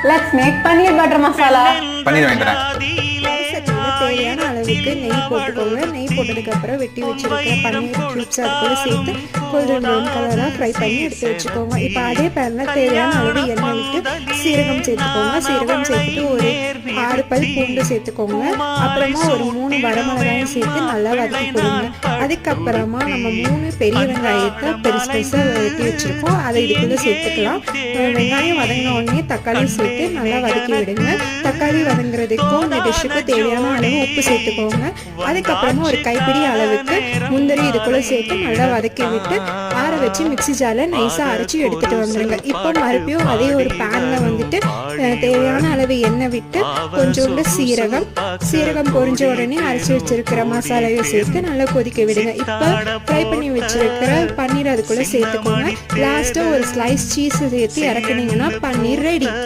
Let's make paneer butter masala. பன்னீர் வாங்கி தரேன். தேவையான அளவுக்கு நெய் போட்டுக்கோங்க. நெய் போட்டதுக்கு அப்புறம் வெட்டி வச்சிருக்கிற பன்னீர் கியூப்ஸ் அதுக்குள்ள சேர்த்து கோல்டன் ப்ரௌன் கலராக ஃப்ரை பண்ணி எடுத்து வச்சுக்கோங்க. இப்போ அதே பேனில் தேவையான அளவு எண்ணெய் விட்டு சீரகம் சேர்த்துக்கோங்க. சீரகம் சேர்த்துட்டு ஒரு 6 பல் பூண்டு சேர்த்துக்கோங்க. அப்புறமா ஒரு 3 வரமிளகாயும் சேர்த்து நல்லா வதக்கி கொடுங்க. அதுக்கப்புறமா நம்ம 3 பெரிய வெங்காயத்தை பெருசு பெருசாக வெட்டி வச்சுருக்கோம், அதை இதுக்குள்ளே சேர்த்துக்கலாம். வெங்காயம் வதங்கின உடனே தக்காளி சேர்த்து நல்லா வதக்கி விடுங்க. தக்காளி வதங்குறதுக்கும் இந்த டிஷ்ஷுக்கு தேவையான அளவு உப்பு சேர்த்துக்கோங்க. அதுக்கப்புறமா ஒரு கைப்பிடி அளவுக்கு முந்திரி இதுக்குள்ள சேர்த்து நல்லா வதக்கி விட்டு ஆற வச்சு மிக்ஸி ஜாரில் நைஸாக அரைச்சி எடுத்துட்டு வந்துடுங்க. இப்போ மறுபடியும் அதே ஒரு பேனில் வந்துட்டு தேவையான அளவு எண்ணெய் விட்டு கொஞ்சோண்டு சீரகம் பொரிஞ்ச உடனே அரைச்சி வச்சிருக்கிற மசாலையை சேர்த்து நல்லா கொதிக்க விடுங்க. இப்போ ஃப்ரை பண்ணி வச்சிருக்கிற பன்னீர் அதுக்குள்ள சேர்த்துக்கோங்க. லாஸ்ட்டாக ஒரு ஸ்லைஸ் சீஸ் சேர்த்து இறக்குனீங்கன்னா பன்னீர் ரெடி.